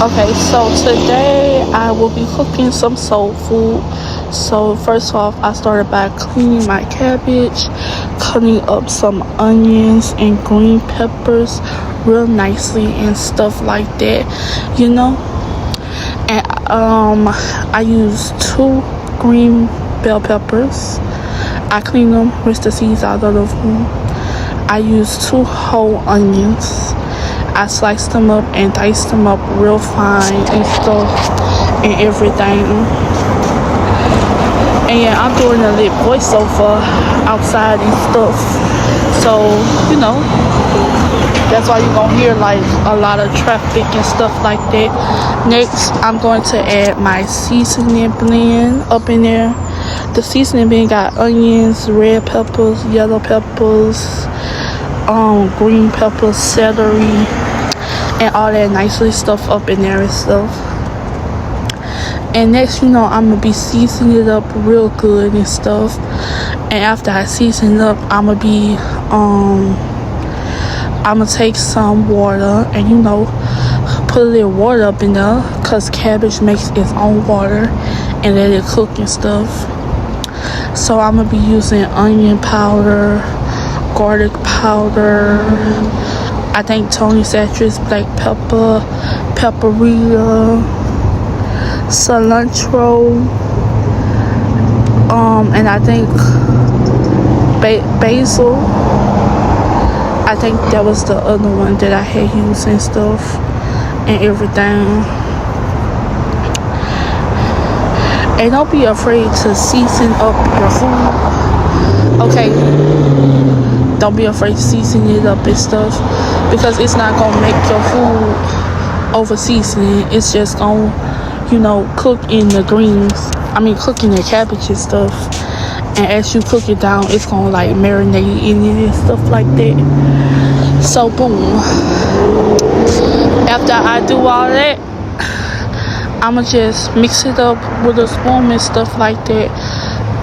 Okay, so today I will be cooking some soul food. So first off, I started by cleaning my cabbage, cutting up some onions and green peppers real nicely and stuff like that, you know. And I used 2 green bell peppers. I cleaned them, rinsed the seeds out of them. I used 2 whole onions. I sliced them up and diced them up real fine and stuff and everything. And yeah, I'm doing a little voiceover outside and stuff. So, you know, that's why you're gonna hear like a lot of traffic and stuff like that. Next, I'm going to add my seasoning blend up in there. The seasoning blend got onions, red peppers, yellow peppers, green peppers, celery, and all that nicely stuff up in there and stuff. And next, I'm gonna be seasoning it up real good and stuff. And after I season it up, I'm gonna take some water and put a little water up in there, cause cabbage makes its own water, and let it cook and stuff. So I'm gonna be using onion powder, garlic powder, I think Tony Satch's black pepper, paprika, cilantro, and I think basil. I think that was the other one that I had used and stuff and everything. And don't be afraid to season up your food. Okay, don't be afraid to season it up and stuff, because it's not gonna make your food over seasoning. It's just gonna, cook in the greens. Cook in the cabbage and stuff. And as you cook it down, it's gonna like marinate in it and stuff like that. So boom. After I do all that, I'ma just mix it up with a spoon and stuff like that.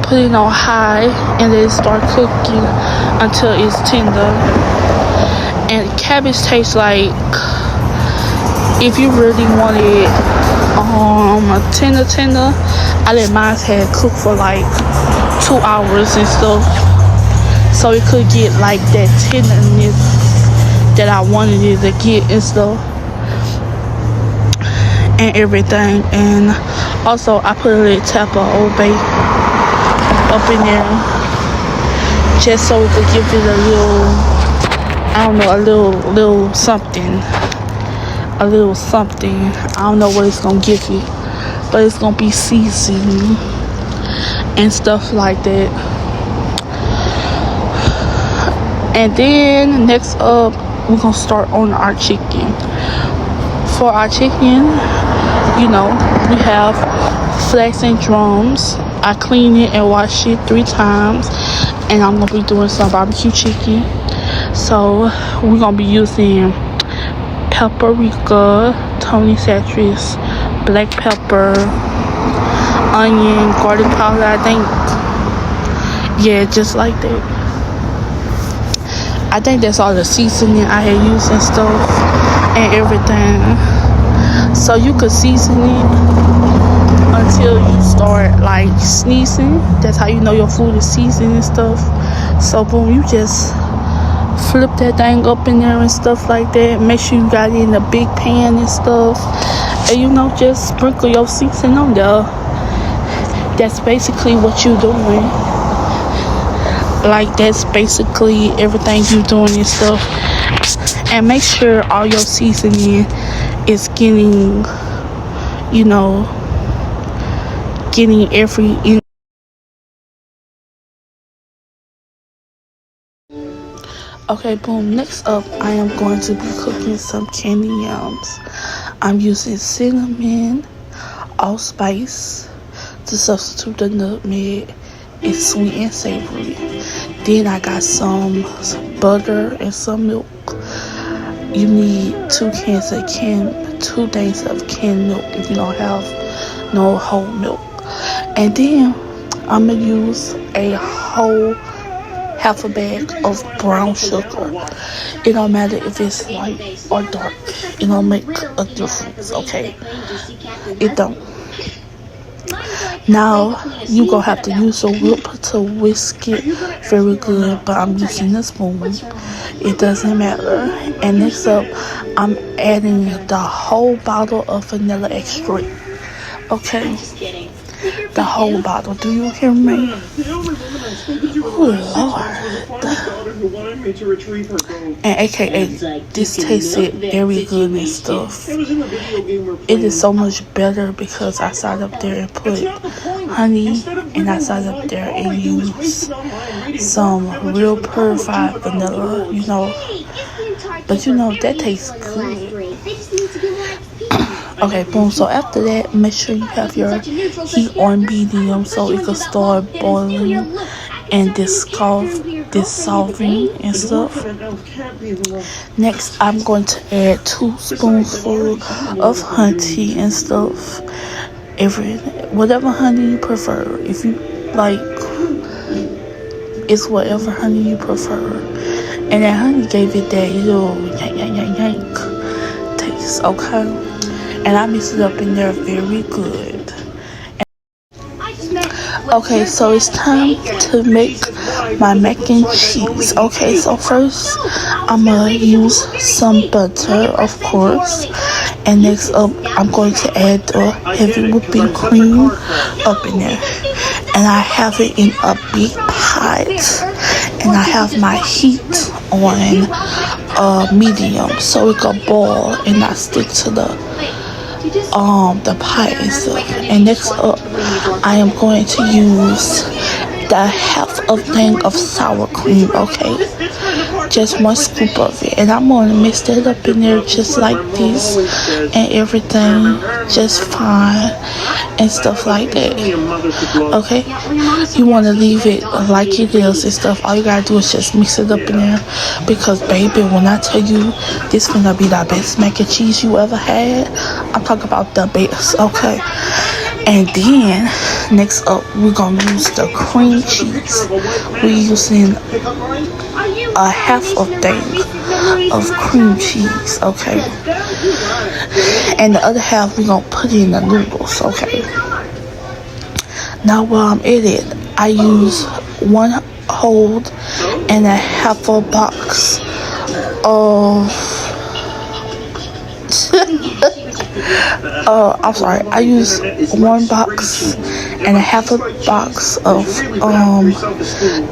Put it on high and then start cooking until it's tender. And cabbage tastes like, if you really want it tender, I let mine had cook for like 2 hours and stuff, so it could get like that tenderness that I wanted it to get and stuff and everything. And also I put a little tap of Old Bay up in there, just so it could give it a little something. I don't know what it's gonna give you, but it's gonna be seasoned and stuff like that. And then next up, we're gonna start on our chicken. For our chicken, we have flats and drums. I clean it and wash it 3 times, and I'm gonna be doing some barbecue chicken. So we're gonna be using paprika, Tony Satch's black pepper, onion, garlic powder, I think. Yeah, just like that. I think that's all the seasoning I had used and stuff and everything. So you could season it until you start like sneezing. That's how you know your food is seasoned and stuff. So boom, you just flip that thing up in there and stuff like that. Make sure you got it in a big pan and stuff, and just sprinkle your seasoning on there. That's basically what you're doing. Like, that's basically everything you're doing and stuff. And make sure all your seasoning is getting every. Okay, boom. Next up, I am going to be cooking some candy yams. I'm using cinnamon, allspice to substitute the nutmeg. It's sweet and savory. Then I got some butter and some milk. You need 2 days of canned milk if you don't have no whole milk. And then I'm gonna use a whole half a bag of brown sugar. It don't matter if it's light or dark. It don't make a difference, okay? It don't. Now you gonna have to use a whip to whisk it very good, but I'm using a spoon. It doesn't matter. And next up, I'm adding the whole bottle of vanilla extract. Okay, the whole bottle. Do you hear me? Oh Lord. And AKA, this tasted very good and stuff. It is so much better because I sat up there and put honey, and I sat up there and used some real purified vanilla, you know. But you know, that tastes good. Okay, boom. So after that, make sure you have your heat on medium so it can start boiling and dissolving and stuff. Next, I'm going to add 2 spoonfuls of honey and stuff. Whatever honey you prefer. If you like, it's whatever honey you prefer. And that honey gave it that little yank taste, okay? And I mix it up in there very good. Okay, so it's time to make my mac and cheese. Okay, so first I'm gonna use some butter, of course. And next up, I'm going to add the heavy whipping cream up in there. And I have it in a big pot. And I have my heat on medium so it can boil and not stick to the pie and stuff. And next up, I am going to use the half a thing of sour cream, okay? Just 1 scoop of it. And I'm going to mix that up in there just like this. And everything just fine and stuff like that. Okay? You want to leave it like it is and stuff. All you got to do is just mix it up in there. Because, baby, when I tell you this gonna be the best mac and cheese you ever had, I'm talking about the best, okay? And then, next up, we're going to use the cream cheese. We're using a half a thing of cream cheese, okay? And the other half, we're going to put in the noodles, okay? Now, while I'm at it, I use 1 whole and a half a box of... I'm sorry, I use 1 box and a half a box of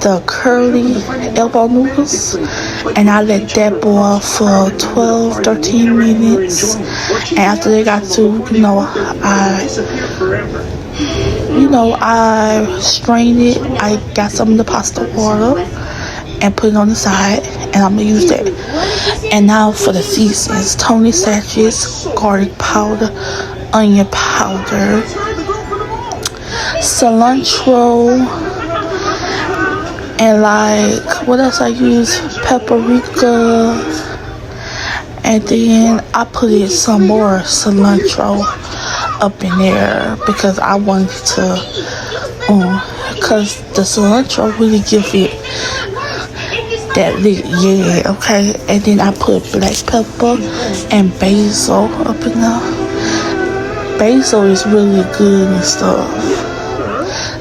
the curly elbow noodles, and I let that boil for 12-13 minutes. And after they got to, I strained it. I got some of the pasta water and put it on the side, and I'm gonna use that. And now for the seasonings: Tony sachets, garlic powder, onion powder, cilantro, and like what else I use? Paprika, and then I put in some more cilantro up in there because I wanted to, because the cilantro really give it that okay. And then I put black pepper and basil up in there. Basil is really good and stuff.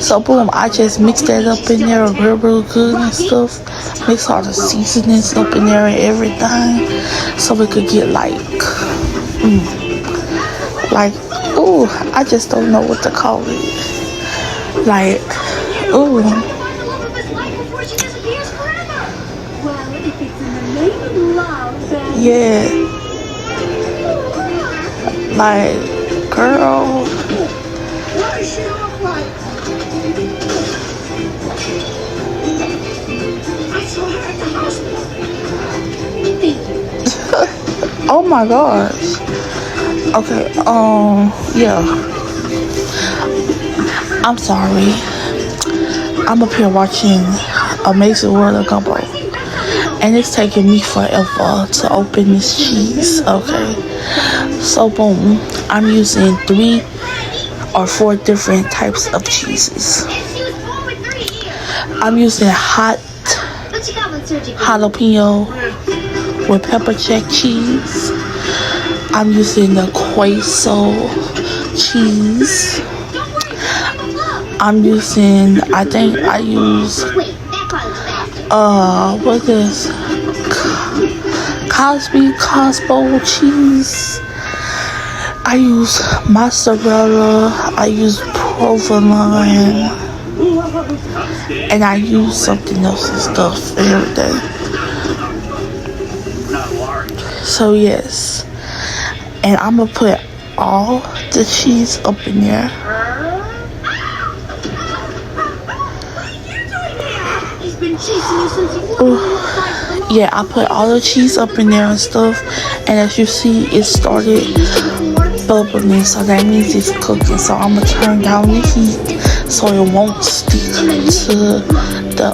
So boom, I just mixed that up in there real good and stuff. Mix all the seasonings up in there and everything, so we could get I just don't know what to call it. Yeah. Girl. Oh my gosh. Okay, yeah. I'm sorry. I'm up here watching Amazing World of Gumbo, and it's taking me forever to open this cheese, okay? So boom, I'm using 3 or 4 different types of cheeses. I'm using hot jalapeno with pepper jack cheese. I'm using the queso cheese. I'm using, I think I use, what is Cosbo cheese. I use mozzarella, I use provolone, and I use something else and stuff and everything. So yes, and I'm gonna put all the cheese up in there. Yeah, I put all the cheese up in there and stuff, and as you see, it started bubbling, so that means it's cooking. So I'm gonna turn down the heat so it won't stick to the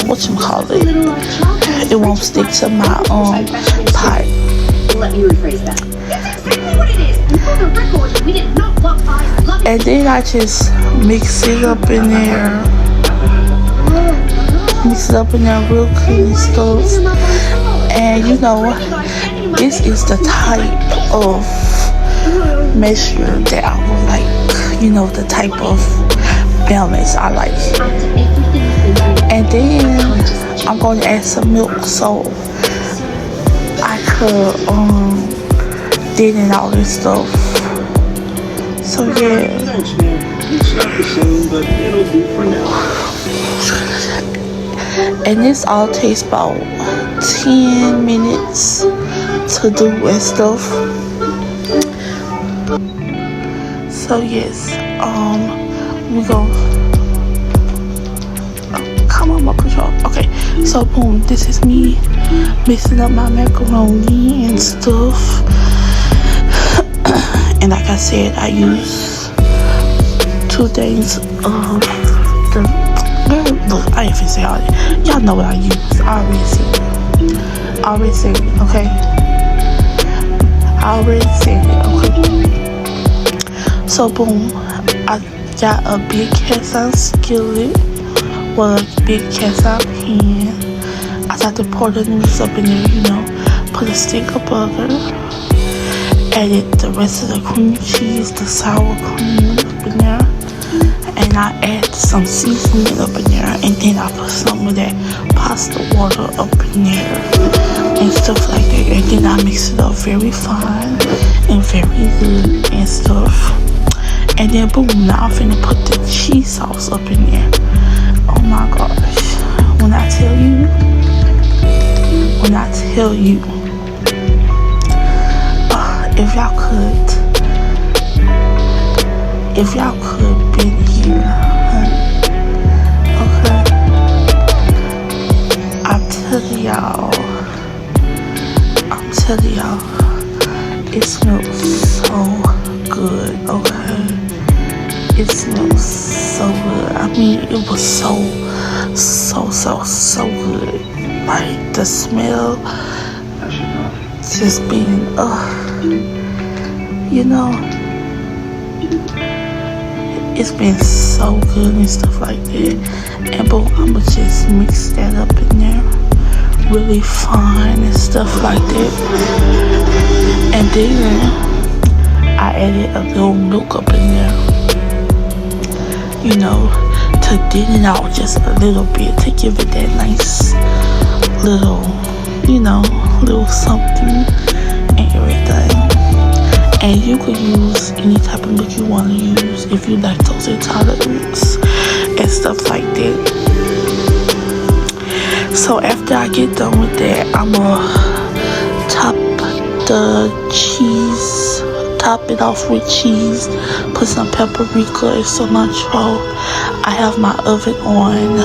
whatchamacallit. It won't stick to my pot. Let me rephrase that. That's exactly what it is. And for the record, we did not love pies. And then I just mix it up in there. Mix it up in there real good and stuff. And you know, this is the type of mixture that I would like. You know, the type of balance I like. And then I'm going to add some milk so I could thin it out and stuff. So yeah. It's not the same, but it'll do for now. And this all takes about 10 minutes to do and stuff. So yes, we go. Oh, come on, my control. Okay, so boom, this is me mixing up my macaroni and stuff. And like I said, I use 2 things of the. Look, I ain't finna say all that. Y'all know what I use. I already said it, okay? I already said it, okay? So boom, I got a big cast iron skillet, well, a big cast iron pan. I got to pour the noodles up in there, you know, put a stick of butter, added the rest of the cream cheese, the sour cream up in there. And I add some seasoning up in there, and then I put some of that pasta water up in there and stuff like that. And then I mix it up very fine and very good and stuff. And then boom, now I'm finna put the cheese sauce up in there. Oh my gosh, when I tell you, if y'all could been here, honey. Okay, I'm telling y'all, it smells so good. Okay, it smells so good. I mean, it was so good. Like the smell just being you know, it's been so good and stuff like that. And boom, I'ma just mix that up in there really fine and stuff like that. And then I added a little milk up in there, you know, to thin it out just a little bit, to give it that nice little, you know, little something and everything. And you could use any type of milk you want to use if you lactose intolerant and stuff like that. So after I get done with that, I'ma top it off with cheese, put some paprika and cilantro. I have my oven on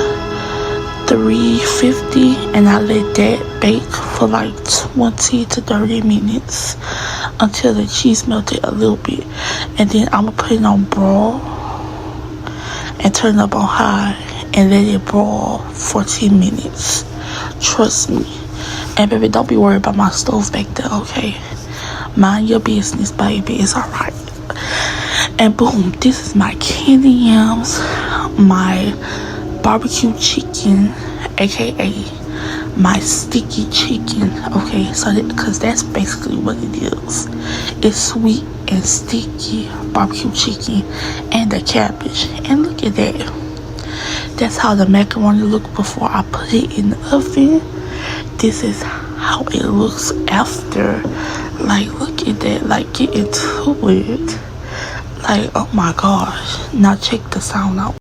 350 and I let that bake for like 20 to 30 minutes until the cheese melted a little bit. And then I'm gonna put it on broil and turn it up on high and let it broil 14 minutes. Trust me. And baby, don't be worried about my stove back there, okay? Mind your business, baby. It's alright. And boom, this is my candy yams, my barbecue chicken, aka my sticky chicken. Okay, so because that's basically what it is. It's sweet and sticky barbecue chicken and the cabbage. And look at that. That's how the macaroni looked before I put it in the oven. This is how it looks after. Like, look at that. Like, get into it. Like, oh my gosh. Now check the sound out.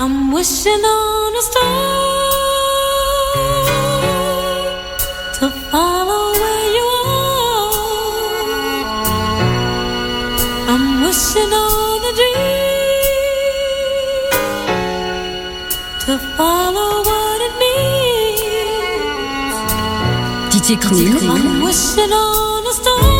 I'm wishing on a star to follow where you are. I'm wishing on a dream to follow what it means. DJ Cool. I'm wishing on a star